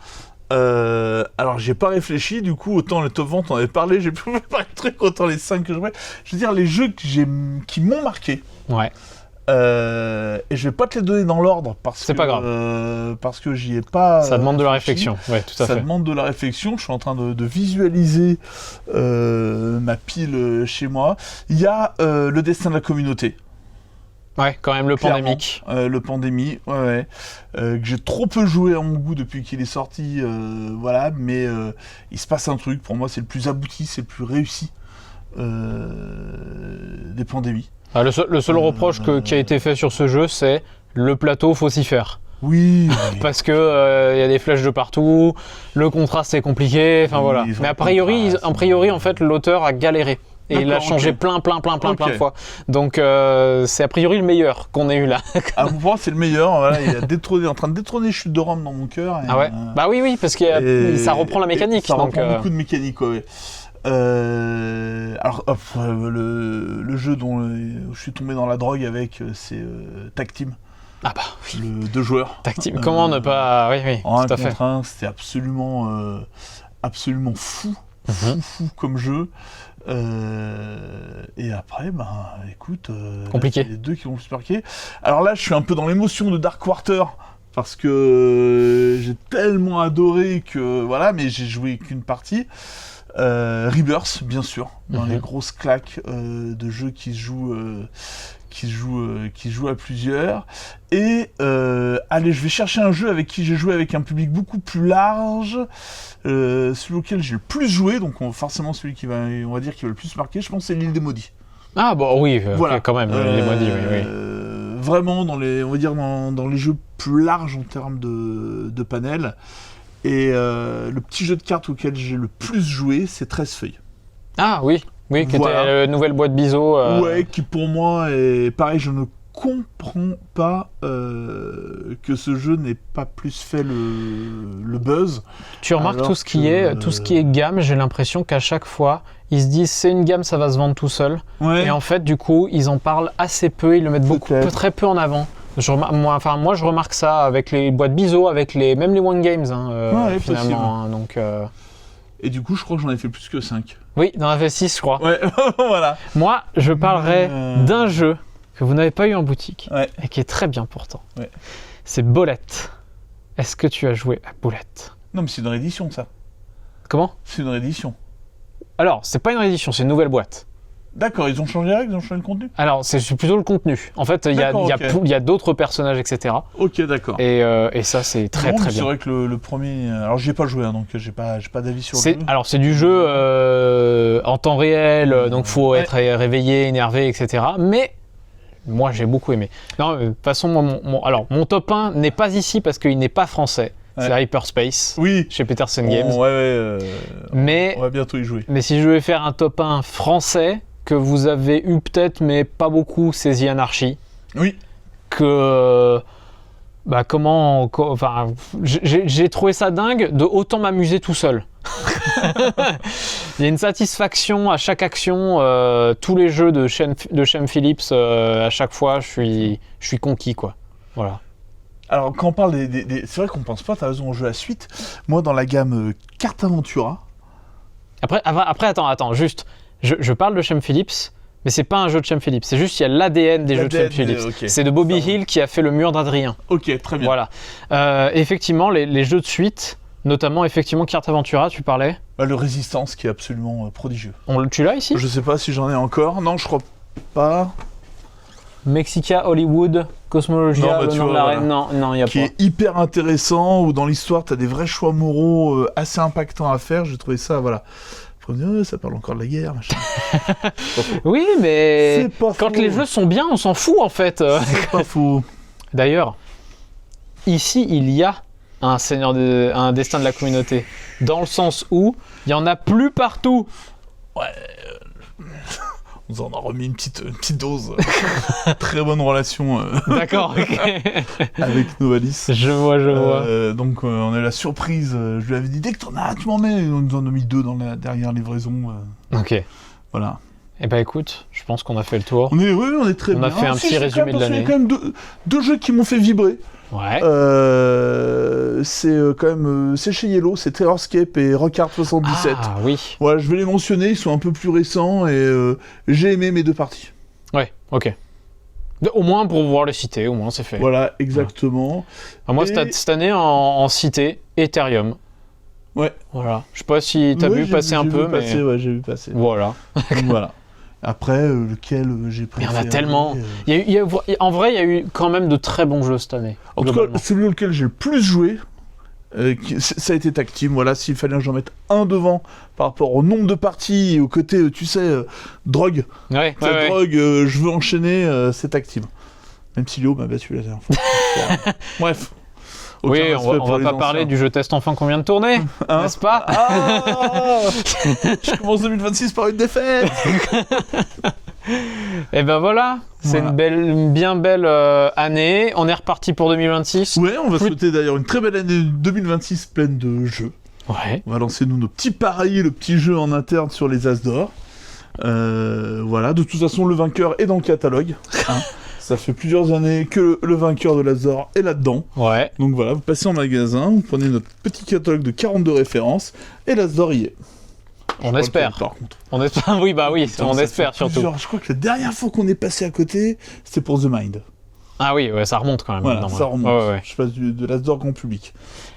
alors, j'ai pas réfléchi, du coup, autant les top ventes, on avait parlé, j'ai pu préparer le truc, autant les 5 que je voulais. Je veux dire, les jeux qui m'ont marqué. Ouais. Et je vais pas te les donner dans l'ordre parce c'est que pas grave. parce que j'y ai pas. Ça demande de la réflexion. Ouais, tout à fait. Ça demande de la réflexion. Je suis en train de visualiser ma pile chez moi. Il y a le destin de la communauté. Ouais, quand même le pandémique. Le pandémie, que j'ai trop peu joué à mon goût depuis qu'il est sorti, voilà. Mais il se passe un truc. Pour moi, c'est le plus abouti, c'est le plus réussi des pandémies. Ah, le seul reproche qui a été fait sur ce jeu, c'est le plateau, faut s'y faire. Oui. Parce que y a des flèches de partout, le contraste est compliqué, enfin voilà. Mais a priori, en fait, l'auteur a galéré. Et il a changé plein de fois. Donc c'est a priori le meilleur qu'on ait eu là. À mon point, c'est le meilleur. Voilà, il est en train de détrôner Chute de Rome dans mon cœur. Ah ouais. Bah oui, parce que ça reprend la mécanique. Ça reprend beaucoup de mécanique, ouais. Alors, le jeu où je suis tombé dans la drogue avec, c'est Tag Team. Ah bah oui. Le 2 joueurs. Tag Team. Comment ne pas... Oui, en tout à fait. 1 contre 1, c'était absolument fou. Fou comme jeu. Et après, écoute... compliqué. C'est les 2 qui vont se marquer. Alors là, je suis un peu dans l'émotion de Dark Quarter. Parce que j'ai tellement adoré que... Voilà, mais j'ai joué qu'une partie. Rebirth, bien sûr, dans les grosses claques de jeux qui se jouent à plusieurs. Et allez, je vais chercher un jeu avec qui j'ai joué avec un public beaucoup plus large, celui auquel j'ai le plus joué, donc forcément celui qui va le plus marquer, je pense, c'est l'Île des Maudits. Ah bon, oui, voilà. Quand même, l'Île des Maudits, oui. Vraiment, dans les jeux plus larges en termes de panel. Et le petit jeu de cartes auquel j'ai le plus joué, c'est 13 feuilles. Ah oui, qui était la nouvelle boîte Biseau. Ouais, qui pour moi est pareil, je ne comprends pas que ce jeu n'ait pas plus fait le buzz. Tu remarques tout ce qui est gamme, j'ai l'impression qu'à chaque fois, ils se disent c'est une gamme, ça va se vendre tout seul. Ouais. Et en fait, du coup, ils en parlent assez peu, ils le mettent très peu en avant. Moi, je remarque ça avec les boîtes Biseau, même les One Games, finalement. Hein, donc, Et du coup, je crois que j'en ai fait plus que 5. Oui, dans la V6, je crois. Ouais, voilà. Moi, je parlerai d'un jeu que vous n'avez pas eu en boutique et qui est très bien pourtant. Ouais. C'est Bolette. Est-ce que tu as joué à Bolette? Non, mais c'est une réédition, ça. Comment? C'est une réédition. Alors, c'est pas une réédition, c'est une nouvelle boîte. D'accord, ils ont changé les règles, ils ont changé le contenu? Alors, c'est plutôt le contenu. En fait, il y a d'autres personnages, etc. Ok, d'accord. Et ça, c'est très bien. C'est vrai que le premier... Alors, j'y ai pas joué, hein, donc j'ai pas d'avis sur le jeu. Alors, c'est du jeu en temps réel, donc faut être réveillé, énervé, etc. Mais moi, j'ai beaucoup aimé. Non, de toute façon, mon top 1 n'est pas ici parce qu'il n'est pas français. C'est Hyperspace, chez Petersen Games. Mais on va bientôt y jouer. Mais si je devais faire un top 1 français, que vous avez eu peut-être, mais pas beaucoup, c'est The Anarchy. Oui. Que... j'ai trouvé ça dingue de autant m'amuser tout seul. Il y a une satisfaction à chaque action. Tous les jeux de Shem Phillips, à chaque fois, je suis conquis, quoi. Voilà. Alors, quand on parle c'est vrai qu'on pense pas, t'as raison, au jeu à suite. Moi, dans la gamme Carte Aventura... Après, attends, juste... Je parle de Shem Phillips, mais c'est pas un jeu de Shem Phillips. C'est juste, il y a l'ADN des jeux de Shem Phillips. Okay. C'est de Bobby Hill qui a fait le mur d'Adrien. Ok, très bien. Voilà. Effectivement, les jeux de suite, notamment, effectivement, Carte Aventura, tu parlais. Le Résistance, qui est absolument prodigieux. Tu l'as ici? Je sais pas si j'en ai encore. Non, je crois pas... Mexica, Hollywood, Cosmologia, le nom de la reine, non, il n'y a pas. Qui est hyper intéressant, où dans l'histoire, tu as des vrais choix moraux assez impactants à faire. J'ai trouvé ça, voilà. Ça parle encore de la guerre, machin. Oui, mais quand faux. Les jeux sont bien, on s'en fout, en fait. C'est pas faux. D'ailleurs, ici, il y a un destin de la communauté. Dans le sens où il n'y en a plus partout. Ouais... On en a remis une petite dose. Très bonne relation D'accord, ok. avec Novalis. Je vois. Donc on a eu la surprise. Je lui avais dit, dès que t'en as, tu m'en mets. On nous en a mis 2 dans la dernière livraison. Ok. Voilà. Eh ben écoute, je pense qu'on a fait le tour. On est très bien. On a fait un petit résumé de l'année. Il y a quand même deux jeux qui m'ont fait vibrer. Ouais. C'est chez Yellow, c'est Terrorscape et Rockart 77. Ah oui. Voilà, je vais les mentionner, ils sont un peu plus récents et j'ai aimé mes 2 parties. Ouais, ok. Au moins pour pouvoir les citer, au moins c'est fait. Voilà, exactement. Moi cette année en cité, Ethereum. Ouais. Voilà. Je sais pas si t'as vu passer un peu, mais... Ouais, j'ai vu passer. Voilà. Donc, voilà. Après, lequel j'ai préféré. Il y en a tellement. En vrai, il y a eu quand même de très bons jeux cette année. En tout cas, celui auquel j'ai le plus joué, ça a été Tag Team. Voilà, s'il fallait que j'en mette un devant par rapport au nombre de parties et au côté, tu sais, drogue. Ouais. Drogue, je veux enchaîner, c'est Tag Team. Même si Léo m'a battu la dernière fois. Bref. Oui, on va pas parler du jeu test enfin qu'on vient de tourner, n'est-ce pas? Je commence 2026 par une défaite. Et ben voilà, c'est une bien belle année. On est reparti pour 2026. Ouais, on va souhaiter d'ailleurs une très belle année 2026 pleine de jeux. Ouais. On va lancer nos petits paris, le petit jeu en interne sur les As d'or. Voilà, de toute façon, le vainqueur est dans le catalogue. Ça fait plusieurs années que le vainqueur de l'As d'or est là-dedans. Ouais. Donc voilà, vous passez en magasin, vous prenez notre petit catalogue de 42 références, et l'As d'or y est. On espère. Par contre. On espère. Oui, bah oui, on espère surtout. Je crois que la dernière fois qu'on est passé à côté, c'était pour The Mind. Ah oui, ouais, ça remonte quand même. Voilà, ça remonte. Ouais. Je passe de l'As d'or grand public.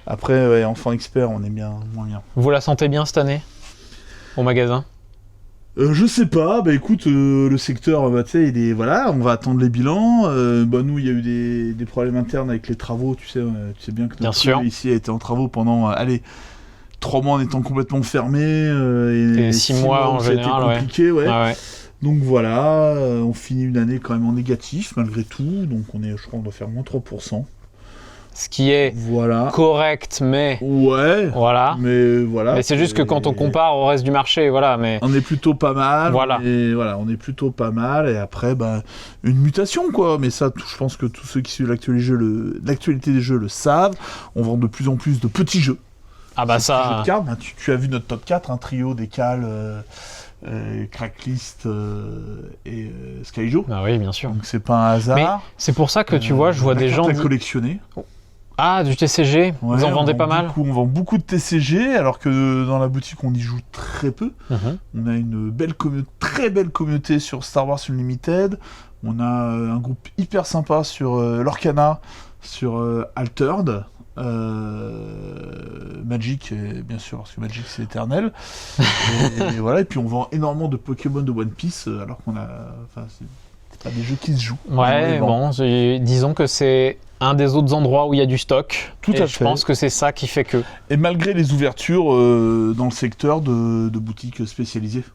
Après, enfant expert, on est bien moins bien. Vous la sentez bien cette année au magasin? Je sais pas, bah écoute, le secteur, tu sais, il est, voilà, on va attendre les bilans. Nous, il y a eu des problèmes internes avec les travaux, tu sais bien que notre truc ici a été en travaux pendant, 3 mois en étant complètement fermé. Et 6 mois en général, c'était compliqué, ouais. Donc voilà, on finit une année quand même en négatif, malgré tout. Donc je crois qu'on doit faire moins 3%. Ce qui est correct, mais... Ouais, voilà. Mais c'est juste que quand on compare au reste du marché, voilà, mais... On est plutôt pas mal. Voilà. On est plutôt pas mal. Et après, une mutation, quoi. Mais ça, je pense que tous ceux qui suivent l'actualité des jeux le savent. On vend de plus en plus de petits jeux. Ah bah ça... Jeux de cartes. Tu as vu notre top 4, un trio, des cales... Cracklist et Skyjo. Ah oui, bien sûr. Donc c'est pas un hasard. Mais c'est pour ça que tu vois, je vois des gens... à collectionner. Ah, du TCG, Ouais, vous en vendez pas mal? On vend beaucoup de TCG, alors que dans la boutique, on y joue très peu. Mhm. On a une très belle communauté sur Star Wars Unlimited. On a un groupe hyper sympa sur Lorcana, sur Altered. Magic, bien sûr, parce que Magic c'est éternel. et voilà, et puis on vend énormément de Pokémon de One Piece, alors qu'on a. Enfin, c'est pas des jeux qui se jouent. Ouais, bon, disons que c'est un des autres endroits où il y a du stock. Tout à fait. Je pense que c'est ça qui fait que. Et malgré les ouvertures dans le secteur de boutiques spécialisées.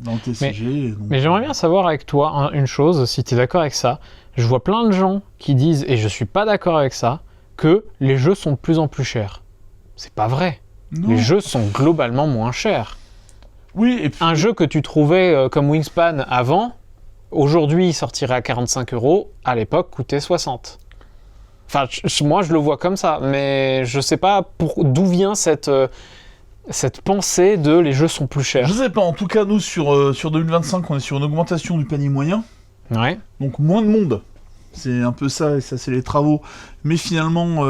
Dans le TCG. Mais j'aimerais bien savoir avec toi une chose, si tu es d'accord avec ça. Je vois plein de gens qui disent, et je suis pas d'accord avec ça, que les jeux sont de plus en plus chers. C'est pas vrai. Non. Les jeux sont globalement moins chers. Oui, et puis... Un jeu que tu trouvais comme Wingspan avant, aujourd'hui il sortirait à 45 €, à l'époque coûtait 60. Enfin, moi je le vois comme ça, mais je sais pas d'où vient cette pensée de les jeux sont plus chers. Je sais pas, en tout cas nous sur 2025 on est sur une augmentation du panier moyen. Ouais. Donc moins de monde. C'est un peu ça, et ça c'est les travaux. Mais finalement,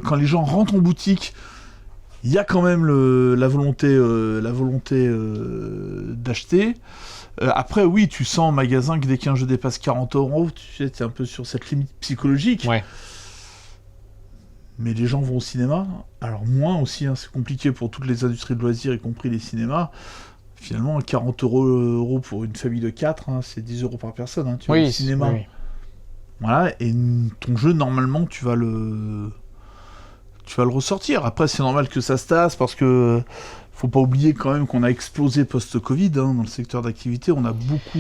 quand les gens rentrent en boutique, il y a quand même la volonté d'acheter. Après, oui, tu sens en magasin que dès qu'un jeu dépasse 40 €, tu sais, t'es un peu sur cette limite psychologique. Ouais. Mais les gens vont au cinéma. Alors moins aussi, hein, c'est compliqué pour toutes les industries de loisirs, y compris les cinémas. Finalement, 40 € pour une famille de 4, hein, c'est 10 € par personne. Hein, tu vas au cinéma. Oui. Voilà, et ton jeu, normalement, tu vas le ressortir. Après, c'est normal que ça se tasse, parce que faut pas oublier quand même qu'on a explosé post-Covid, hein, dans le secteur d'activité. On a beaucoup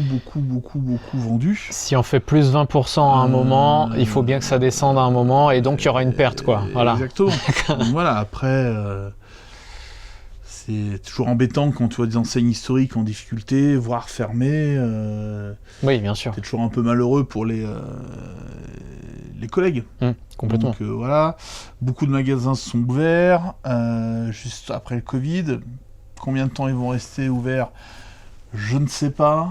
vendu. Si on fait plus 20% à un moment, il faut bien que ça descende à un moment, et donc il y aura une perte, quoi. Voilà. Exactement. Donc, voilà, après... c'est toujours embêtant quand tu vois des enseignes historiques en difficulté, voire fermées. Oui, bien sûr. C'est toujours un peu malheureux pour les collègues. Complètement. Donc voilà, beaucoup de magasins se sont ouverts juste après le Covid. Combien de temps ils vont rester ouverts, je ne sais pas.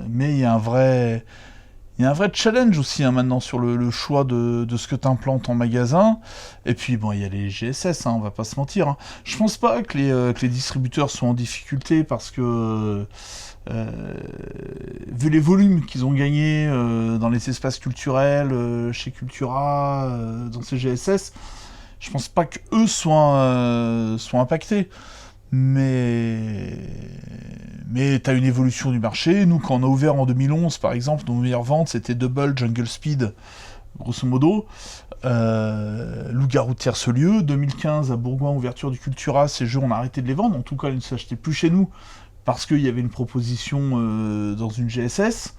Mais il y a un vrai challenge aussi, hein, maintenant sur le choix de ce que tu implantes en magasin. Et puis bon, il y a les GSS, hein, on va pas se mentir. Hein. Je pense pas que les distributeurs sont en difficulté, parce que vu les volumes qu'ils ont gagnés dans les espaces culturels, chez Cultura, dans ces GSS, je pense pas que eux soient impactés. Mais tu as une évolution du marché. Nous, quand on a ouvert en 2011, par exemple, nos meilleures ventes, c'était Double, Jungle Speed, grosso modo. Loup-garou de Tierce-Lieu. 2015, à Bourgoin, ouverture du Cultura, ces jeux, on a arrêté de les vendre. En tout cas, ils ne s'achetaient plus chez nous, parce qu'il y avait une proposition dans une GSS.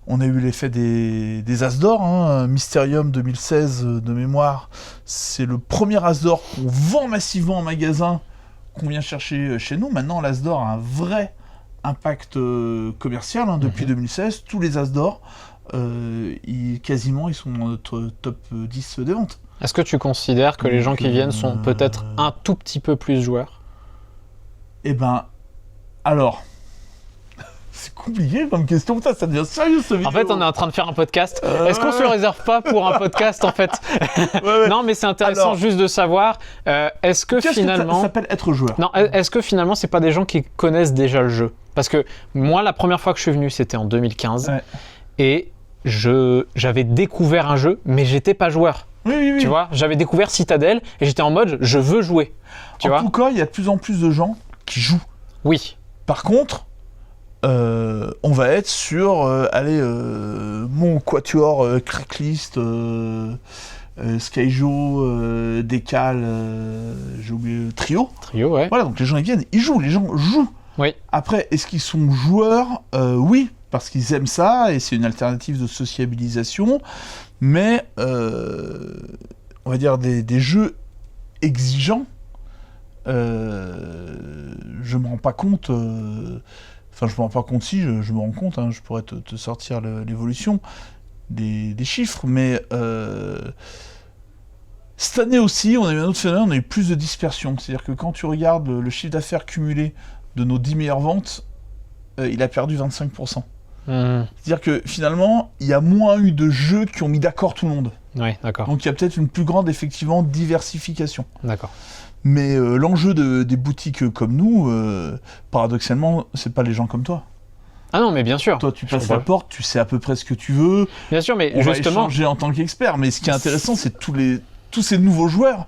On a eu l'effet des As d'or, hein. Mysterium 2016 de mémoire, c'est le premier As d'or qu'on vend massivement en magasin, qu'on vient chercher chez nous. Maintenant, l'As d'or a un vrai impact commercial, hein, depuis 2016. Tous les As d'or, quasiment, ils sont dans notre top 10 des ventes. Est-ce que tu considères que les gens qui viennent sont peut-être un tout petit peu plus joueurs? Eh ben, alors... C'est compliqué comme question, putain, ça devient sérieux ce vidéo. En fait, on est en train de faire un podcast. Est-ce qu'on se le réserve pas pour un podcast, en fait? Ouais. Non, mais c'est intéressant. Alors, juste de savoir, est-ce que finalement... ça s'appelle être joueur? Non, est-ce que finalement, c'est pas des gens qui connaissent déjà le jeu? Parce que moi, la première fois que je suis venu, c'était en 2015. Ouais. Et j'avais découvert un jeu, mais j'étais pas joueur. Oui. Tu vois, j'avais découvert Citadel et j'étais en mode, je veux jouer. En tout cas, il y a de plus en plus de gens qui jouent. Oui. Par contre... on va être sur mon quatuor Cracklist, Skyjo, Décal, j'ai oublié Trio. Trio, ouais. Voilà, donc les gens ils viennent, ils jouent, les gens jouent. Oui. Après, est-ce qu'ils sont joueurs? Oui, parce qu'ils aiment ça et c'est une alternative de sociabilisation. Mais on va dire des jeux exigeants. Je me rends pas compte. Enfin, je me rends pas compte si, je me rends compte, hein, je pourrais te sortir l'évolution des chiffres, mais Cette année aussi, on a eu un autre phénomène, on a eu plus de dispersion. C'est-à-dire que quand tu regardes le chiffre d'affaires cumulé de nos 10 meilleures ventes, il a perdu 25%. C'est-à-dire que finalement, il y a moins eu de jeux qui ont mis d'accord tout le monde. Oui, d'accord. Donc il y a peut-être une plus grande, effectivement, diversification. D'accord. Mais l'enjeu des boutiques comme nous, paradoxalement, c'est pas les gens comme toi. Ah non, mais bien sûr. Toi, tu passes la porte, tu sais à peu près ce que tu veux. Bien sûr, mais on justement... va échanger en tant qu'expert. Mais ce qui est intéressant, c'est tous ces nouveaux joueurs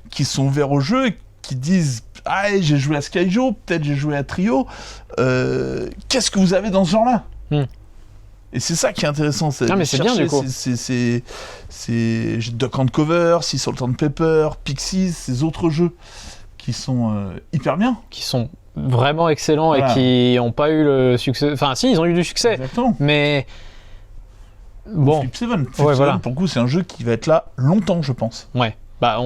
qui sont ouverts au jeu et qui disent « Ah, j'ai joué à Skyjo, peut-être j'ai joué à Trio. Qu'est-ce que vous avez dans ce genre-là ?» Et c'est ça qui est intéressant. Non, mais c'est bien, du coup. C'est Duck and Cover, Sea Salt and Pepper, Pixies, ces autres jeux qui sont hyper bien. Qui sont vraiment excellents et qui n'ont pas eu le succès. Enfin, si, ils ont eu du succès. Exactement. Mais bon. Flip 7, pour le coup, c'est un jeu qui va être là longtemps, je pense. Ouais. Bah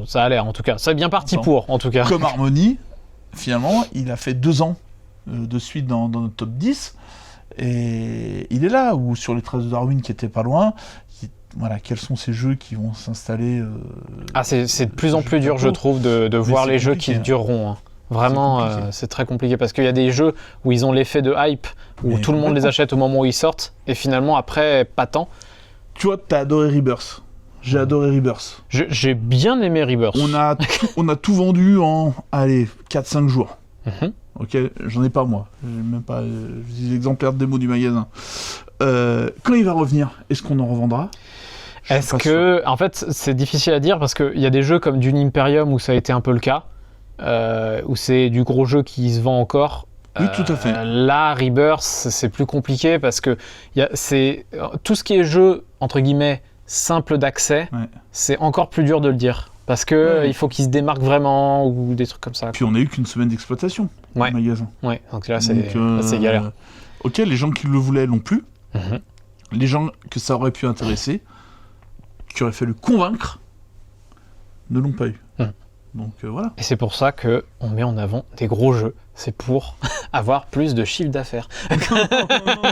ça a l'air en tout cas. C'est bien parti pour, en tout cas. Comme Harmony, finalement, il a fait 2 ans de suite dans notre top 10. Et il est là, ou sur les traces de Darwin qui étaient pas loin. Voilà, quels sont ces jeux qui vont s'installer c'est de plus en plus dur, je trouve, de voir les jeux qui dureront. Hein. Vraiment, c'est très compliqué parce qu'il y a des jeux où ils ont l'effet de hype, où tout le monde les achète au moment où ils sortent, et finalement, après, pas tant. Tu vois, t'as adoré Rebirth. J'ai adoré Rebirth. J'ai bien aimé Rebirth. On a tout vendu en, 4-5 jours. Ok, j'en ai pas moi. J'ai même pas des exemplaires de démo du magasin. Quand il va revenir, est-ce qu'on en revendra ? En fait, c'est difficile à dire parce qu'il y a des jeux comme Dune Imperium où ça a été un peu le cas, où c'est du gros jeu qui se vend encore. Oui, tout à fait. Là, Rebirth, c'est plus compliqué parce que c'est tout ce qui est jeu entre guillemets simple d'accès, c'est encore plus dur de le dire. Parce que il faut qu'ils se démarquent vraiment ou des trucs comme ça. Puis on a eu qu'une semaine d'exploitation au magasin. Ouais, donc là c'est galère. Ok, les gens qui le voulaient l'ont plus. Les gens que ça aurait pu intéresser, qu'il aurait fallu convaincre, ne l'ont pas eu. Donc voilà. Et c'est pour ça qu'on met en avant des gros jeux. C'est pour avoir plus de chiffre d'affaires. non,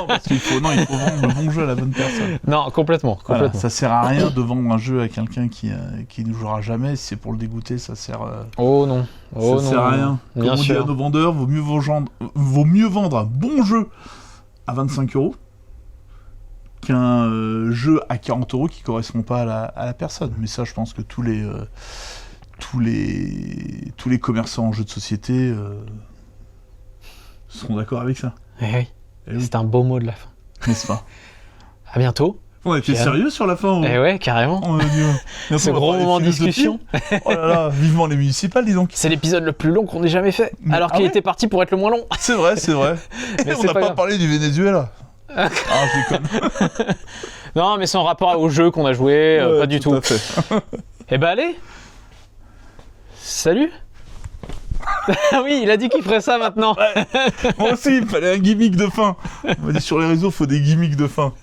parce qu'il faut vendre le bon jeu à la bonne personne. Non, complètement. Voilà, ça sert à rien de vendre un jeu à quelqu'un qui ne jouera jamais. Si c'est pour le dégoûter, ça sert. Oh non. Ça sert à rien. Comme on dit à nos vendeurs, vaut mieux vendre un bon jeu à 25 € qu'un jeu à 40 € qui correspond pas à la personne. Mais ça, je pense que tous les commerçants en jeux de société seront d'accord avec ça. Oui. C'est un beau mot de la fin. N'est-ce pas ? À bientôt. On était sérieux sur la fin. Eh ouais, carrément. Ce gros moment de discussion. Oh là là, vivement les municipales, dis donc. C'est l'épisode le plus long qu'on ait jamais fait, alors qu'il était parti pour être le moins long. C'est vrai. Mais on n'a pas parlé du Venezuela. Je déconne. Non, mais c'est en rapport au jeu qu'on a joué, pas du tout. Eh ben allez. Salut. Oui, il a dit qu'il ferait ça maintenant. Moi aussi, il fallait un gimmick de fin. On m'a dit sur les réseaux, il faut des gimmicks de fin.